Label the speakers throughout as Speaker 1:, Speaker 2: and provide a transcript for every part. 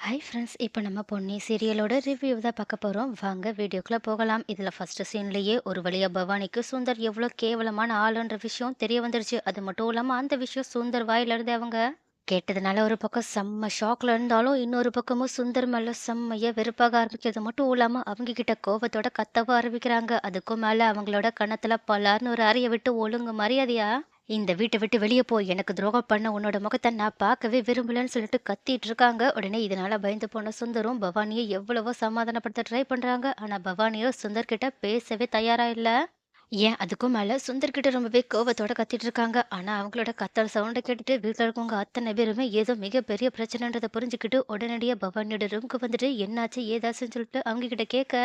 Speaker 1: Hi friends, இப்போ நம்ம Ponni சீரியலோட review தான் பார்க்க போகிறோம். வாங்க வீடியோக்குள்ளே போகலாம். இதில் ஃபர்ஸ்ட் சீன்லேயே ஒரு வழியாக பவானிக்கு சுந்தர் எவ்வளோ கேவலமான ஆளுன்ற விஷயம் தெரிய வந்துருச்சு. அது மட்டும் இல்லாமல் அந்த விஷயம் சுந்தர் வாயிலிருந்து அவங்க கேட்டதுனால ஒரு பக்கம் செம்ம ஷாக்ல இருந்தாலும் இன்னொரு பக்கமும் சுந்தர் மேலே செம்மையாக வெறுப்பாக ஆரம்பிக்கிறது மட்டும் இல்லாமல் அவங்க கிட்ட கோபத்தோட கத்தவும் ஆரம்பிக்கிறாங்க. அதுக்கும் மேலே அவங்களோட கன்னத்தில் பலார்னு ஒரு அறையை விட்டு ஒழுங்கு மரியாதையா இந்த வீட்டை விட்டு வெளியே போ, எனக்கு துரோகம் பண்ண உன்னோட முகத்தை நான் பார்க்கவே விரும்பலன்னு சொல்லிட்டு கத்திட்டு இருக்காங்க. உடனே இதனால பயந்து போன சுந்தரும் பவானியை எவ்வளவோ சமாதானப்படுத்த ட்ரை பண்றாங்க. ஆனா பவானியோ சுந்தர் கிட்ட பேசவே தயாரா இல்ல. ஏன் அதுக்கும் மேல சுந்தர் கிட்ட ரொம்பவே கோவத்தோட கத்திட்டு இருக்காங்க. ஆனா அவங்களோட கத்தல் சவுண்டை கேட்டுட்டு வீட்டுல இருக்கவங்க அத்தனை பேருமே ஏதோ மிகப்பெரிய பிரச்சனைன்றதை புரிஞ்சுக்கிட்டு உடனடியா பவானியோட ரூமுக்கு வந்துட்டு என்னாச்சு ஏதாச்சுன்னு சொல்லிட்டு அவங்க கிட்ட கேட்க,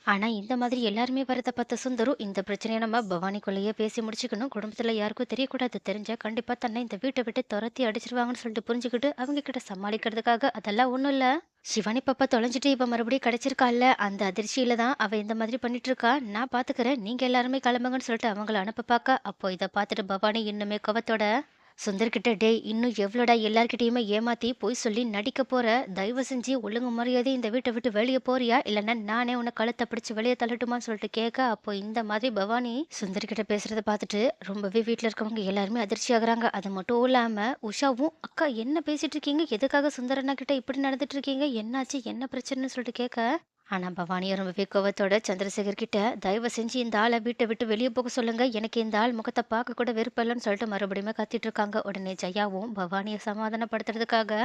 Speaker 1: ஆனா இந்த மாதிரி எல்லாருமே வரத பார்த்த சுந்தரும், இந்த பிரச்சனைய நம்ம பவானிக்குள்ளேயே பேசி முடிச்சுக்கணும். குடும்பத்துல யாருக்கும் தெரியக்கூடாது. தெரிஞ்சா கண்டிப்பா தன்னை இந்த வீட்ட விட்டு தொரத்தி அடிச்சிருவாங்கன்னு சொல்லிட்டு புரிஞ்சுக்கிட்டு, அவங்க கிட்ட சமாளிக்கிறதுக்காக அதெல்லாம் ஒண்ணும் இல்ல. சிவானி பாப்பா தொலைஞ்சிட்டு இப்ப மறுபடியும் கிடைச்சிருக்கால்ல, அந்த அதிர்ச்சியில தான் அவ இந்த மாதிரி பண்ணிட்டு இருக்கா. நான் பாத்துக்கிறேன். நீங்க எல்லாருமே கிளம்புங்கன்னு சொல்லிட்டு அவங்கள அனுப்ப பாக்க, அப்போ இத பார்த்துட்டு பவானி இன்னுமே கோவத்தோட சுந்தர்கிட்ட, டேய் இன்னும் எவ்வளோடா எல்லார்கிட்டயுமே ஏமாத்தி பொய் சொல்லி நடிக்க போற? தயவு செஞ்சு ஒழுங்கு மரியாதை இந்த வீட்டை விட்டு வெளியே போறியா, இல்லைன்னா நானே உன்னை கழுத்தை பிடிச்சு வெளியே தள்ளட்டுமான்னு சொல்லிட்டு கேட்க, அப்போ இந்த மாதிரி பவானி சுந்தர்கிட்ட பேசுறத பார்த்துட்டு ரொம்பவே வீட்டில் இருக்கவங்க எல்லாருமே அதிர்ச்சி ஆகுறாங்க. அது மட்டும் இல்லாம உஷாவும், அக்கா என்ன பேசிட்டு இருக்கீங்க, எதுக்காக சுந்தரண்ணா கிட்ட இப்படி நடந்துட்டு இருக்கீங்க, என்னாச்சு என்ன பிரச்சனைன்னு சொல்லிட்டு கேட்க, ஆனா பவானியும் ரொம்பவே கோவத்தோட சந்திரசேகர் கிட்ட, தயவு செஞ்சு இந்த ஆளை வீட்டை விட்டு வெளியே போக சொல்லுங்க, எனக்கு இந்த ஆள் முகத்தை பார்க்க கூட விருப்பம் சொல்லிட்டு மறுபடியும் கத்திட்டு இருக்காங்க. உடனே ஜெயாவும் பவானியை சமாதானப்படுத்துறதுக்காக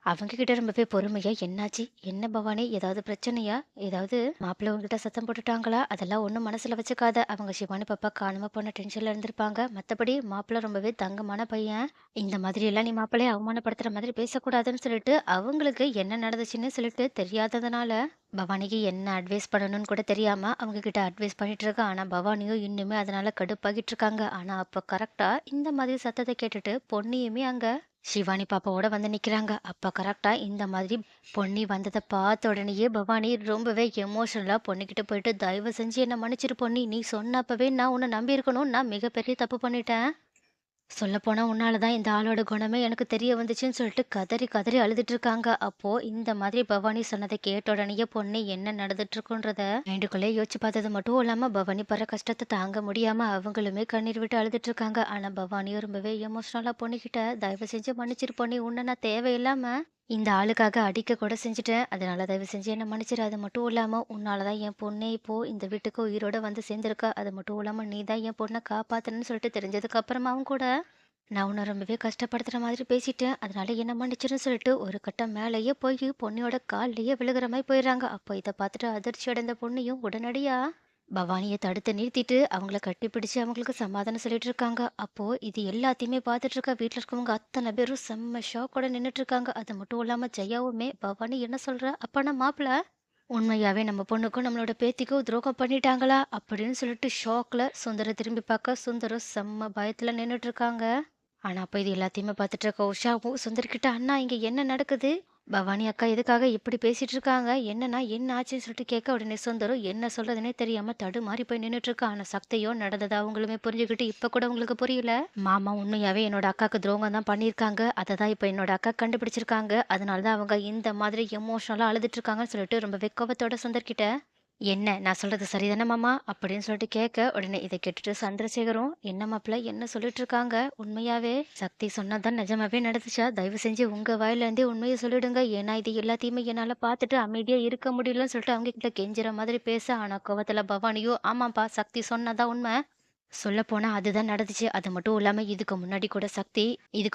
Speaker 1: அவங்க கிட்ட ரொம்பவே பொறுமையா, என்னாச்சு என்ன பவானி, ஏதாவது பிரச்சனையா, ஏதாவது மாப்பிள்ளை உங்ககிட்ட சத்தம் போட்டுட்டாங்களா, அதெல்லாம் ஒன்றும் மனசுல வச்சுக்காத. அவங்க சிவானி பாப்பா காணாம போன டென்ஷன்ல இருந்திருப்பாங்க. மற்றபடி மாப்பிள்ளை ரொம்பவே தங்கமான பையன். இந்த மாதிரி எல்லாம் நீ மாப்பிள்ளைய அவமானப்படுத்துற மாதிரி பேசக்கூடாதுன்னு சொல்லிட்டு அவங்களுக்கு என்ன நடந்துச்சுன்னு சொல்லிட்டு தெரியாததுனால பவானிக்கு என்ன அட்வைஸ் பண்ணணும்னு கூட தெரியாம அவங்க கிட்ட அட்வைஸ் பண்ணிட்டு இருக்கா. ஆனா பவானியும் இன்னுமே அதனால கடுப்பாகிட்டு இருக்காங்க. ஆனா அப்ப கரெக்டா இந்த மாதிரி சத்தத்தை கேட்டுட்டு பொன்னியுமே அங்க சிவானி பாப்பாவோட வந்து நிக்கிறாங்க. அப்ப கரெக்டா இந்த மாதிரி பொன்னி வந்ததை பார்த்த உடனேயே பவானி ரொம்பவே எமோஷனலா பொண்ணுகிட்ட போயிட்டு, தயவு செஞ்சு என்ன மன்னிச்சிரு பொன்னி, நீ சொன்னப்பவே நான் உன்னை நம்பி இருக்கணும், நான் மிகப்பெரிய தப்பு பண்ணிட்டேன். சொல்லப்போனா உன்னால தான் இந்த ஆளோட குணமே எனக்கு தெரிய வந்துச்சுன்னு சொல்லிட்டு கதறி கதறி அழுதுட்டு இருக்காங்க. அப்போ இந்த மாதிரி பவானி சொன்னதை கேட்ட உடனேயே பொண்ணு என்ன நடந்துட்டு இருக்குன்றத மைண்டுக்குள்ளே யோசிச்சு பார்த்தது மட்டும் இல்லாம பவானி படுற கஷ்டத்தை தாங்க முடியாம அவங்களுமே கண்ணீர் விட்டு அழுதுட்டு இருக்காங்க. ஆனா பவானியும் ரொம்பவே எமோஷனலா பொண்ணுகிட்ட, தயவு செஞ்சு மன்னிச்சிரு பொண்ணு, உன்னை நான் தேவையில்லாம இந்த ஆளுக்காக அடிக்க கூட செஞ்சுட்டேன். அதனால தயவு செஞ்சு என்ன மன்னிச்சிரு. அது மட்டும் இல்லாம உன்னாலதான் என் பொண்ணே இப்போ இந்த வீட்டுக்கு உயிரோட வந்து சேர்ந்திருக்கா. அது மட்டும் இல்லாம நீ தான் என் பொண்ணை காப்பாத்தணும்னு சொல்லிட்டு தெரிஞ்சதுக்கு அப்புறமாவும் கூட நான் உன்னை ரொம்பவே கஷ்டப்படுத்துற மாதிரி பேசிட்டேன். அதனால என்ன மன்னிச்சிருன்னு சொல்லிட்டு ஒரு கட்டம் மேலேயே போய் பொண்ணியோட கால்லயே விழுகிற மாதிரி போயிடுறாங்க. அப்போ இதை பார்த்துட்டு அதிர்ச்சி அடைந்த பொண்ணையும் உடனடியா பவானியை தடுத்து நிறுத்திட்டு அவங்கள கட்டிப்பிடிச்சு அவங்களுக்கு சமாதானம் சொல்லிட்டு இருக்காங்க. அப்போ இது எல்லாத்தையுமே பார்த்துட்டு இருக்க வீட்டில் இருக்கவங்க அத்தனை பேரும் செம்ம ஷாக்கோட நின்றுட்டு இருக்காங்க. அது மட்டும் இல்லாம ஜெயாவுமே, பவானி என்ன சொல்ற, அப்பனா மாப்பிள்ள உண்மையாவே நம்ம பொண்ணுக்கும் நம்மளோட பேத்திக்கும் துரோகம் பண்ணிட்டாங்களா அப்படின்னு சொல்லிட்டு ஷாக்ல சுந்தர திரும்பி பார்க்க, சுந்தரம் செம்ம பயத்துல நின்றுட்டு இருக்காங்க. ஆனா அப்ப இது எல்லாத்தையுமே பார்த்துட்டு இருக்க உஷாவும் சுந்தர்கிட்ட, அண்ணா இங்க என்ன நடக்குது, பவானி அக்கா எதுக்காக இப்படி பேசிட்டு இருக்காங்க, என்னன்னா என்ன ஆச்சுன்னு சொல்லிட்டு கேட்க, உடனே சுந்தரம் என்ன சொல்றதுனே தெரியாம தடுமாறி போய் நின்னுட்டு இருக்கா. ஆனா சக்தியோ நடந்ததா அவங்களுமே புரிஞ்சுக்கிட்டு, இப்ப கூட உங்களுக்கு புரியல, மாமா உண்மையாவே என்னோட அக்காக்கு துரோகம் தான் பண்ணியிருக்காங்க, அதை தான் இப்ப என்னோட அக்கா கண்டுபிடிச்சிருக்காங்க, அதனாலதான் அவங்க இந்த மாதிரி எமோஷனலா அழுதுட்டு இருக்காங்கன்னு சொல்லிட்டு ரொம்ப வெக்கவத்தோட சுந்தர்கிட்ட, என்ன நான் சொல்றது சரிதானே மாமா அப்படின்னு சொல்லிட்டு கேட்க, உடனே இதை கேட்டுட்டு சந்திரசேகரும், என்ன மாப்பிள்ள என்ன சொல்லிட்டு இருக்காங்க, உண்மையாவே சக்தி சொன்னதான் நிஜமாவே நடந்துச்சா, தயவு செஞ்சு உங்க வாயில இருந்தே உண்மையை சொல்லிடுங்க, ஏன்னா இது எல்லாத்தையுமே என்னால பார்த்துட்டு அமைதியா இருக்க முடியலன்னு சொல்லிட்டு அவங்க கிட்ட கெஞ்சுற மாதிரி பேச, ஆனா கோவத்துல பவானியோ, ஆமாப்பா சக்தி சொன்னதான் உண்மை, சொல்லப்போனா அதுதான் நடந்துச்சு. அது மட்டும் இல்லாம இதுக்கு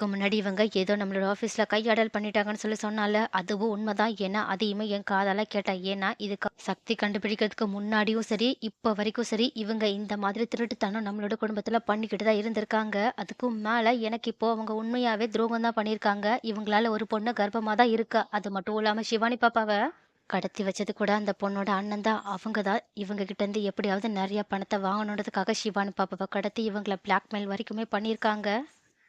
Speaker 1: முன்னாடி இவங்க ஏதோ நம்மளோட ஆஃபீஸ்ல கையாடல் பண்ணிட்டாங்கன்னு சொல்லி சொன்னால, அதுவும் உண்மைதான். ஏன்னா அதையுமே என் காதால கேட்டேன். ஏன்னா இதுக்கு சக்தி கண்டுபிடிக்கிறதுக்கு முன்னாடியும் சரி, இப்ப வரைக்கும் சரி, இவங்க இந்த மாதிரி திருட்டுத்தனம் நம்மளோட குடும்பத்துல பண்ணிக்கிட்டு தான் இருந்திருக்காங்க. அதுக்கும் மேல எனக்கு இப்போ அவங்க உண்மையாவே துரோகம் தான் பண்ணியிருக்காங்க. இவங்களால ஒரு பொண்ணு கர்ப்பமா தான் இருக்கா. அது மட்டும் இல்லாம சிவானி பாப்பாவ கடத்தி வச்சது கூட அந்த பொண்ணோட அண்ணன் தான். அவங்க தான் இவங்க கிட்ட இருந்து எப்படியாவது நெறைய பணத்த வாங்கணுன்றதுக்காக ஷிவானு பாப்பாவ கடத்தி இவங்கள பிளாக்மெயில் வரைக்குமே பண்ணியிருக்காங்க.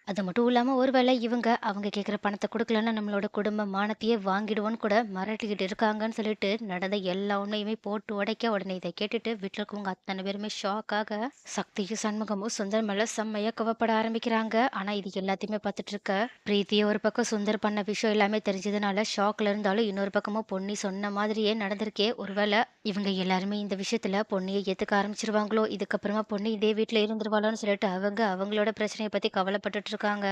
Speaker 1: அது மட்டும் இல்லாம ஒருவேளை இவங்க அவங்க கேட்குற பணத்த குடுக்கலன்னா நம்மளோட குடும்ப மானத்தையே வாங்கிடுவோன்னு கூட மிரட்டிக்கிட்டு இருக்காங்கன்னு சொல்லிட்டு, நடந்த எல்லா உண்மையுமே போட்டு உடைக்க, உடனே இத கேட்டுட்டு வீட்ல இருக்கவங்க அத்தன பேருமே ஷாக் ஆக, சக்தியும், சண்முகமும் சுந்தர் மேல செம்மையா கோவப்பட ஆரம்பிக்கிறாங்க. ஆனா இது எல்லாத்தையுமே பார்த்துட்டு இருக்க பிரீத்திய ஒரு பக்கம் சுந்தர் பண்ண விஷயம் எல்லாமே தெரிஞ்சதுனால ஷாக்ல இருந்தாலும், இன்னொரு பக்கமும் பொன்னி சொன்ன மாதிரியே நடந்திருக்கே. ஒருவேள இவங்க எல்லாருமே இந்த விஷயத்துல பொன்னிய ஏத்துக்க ஆரம்பிச்சுருவாங்களோ, இதுக்கப்புறமா பொன்னி இதே வீட்ல இருந்துருவாளோன்னு சொல்லிட்டு அவங்க அவங்களோட பிரச்சனைய பத்தி கவலைப்பட்டுட்டு இருக்காங்க.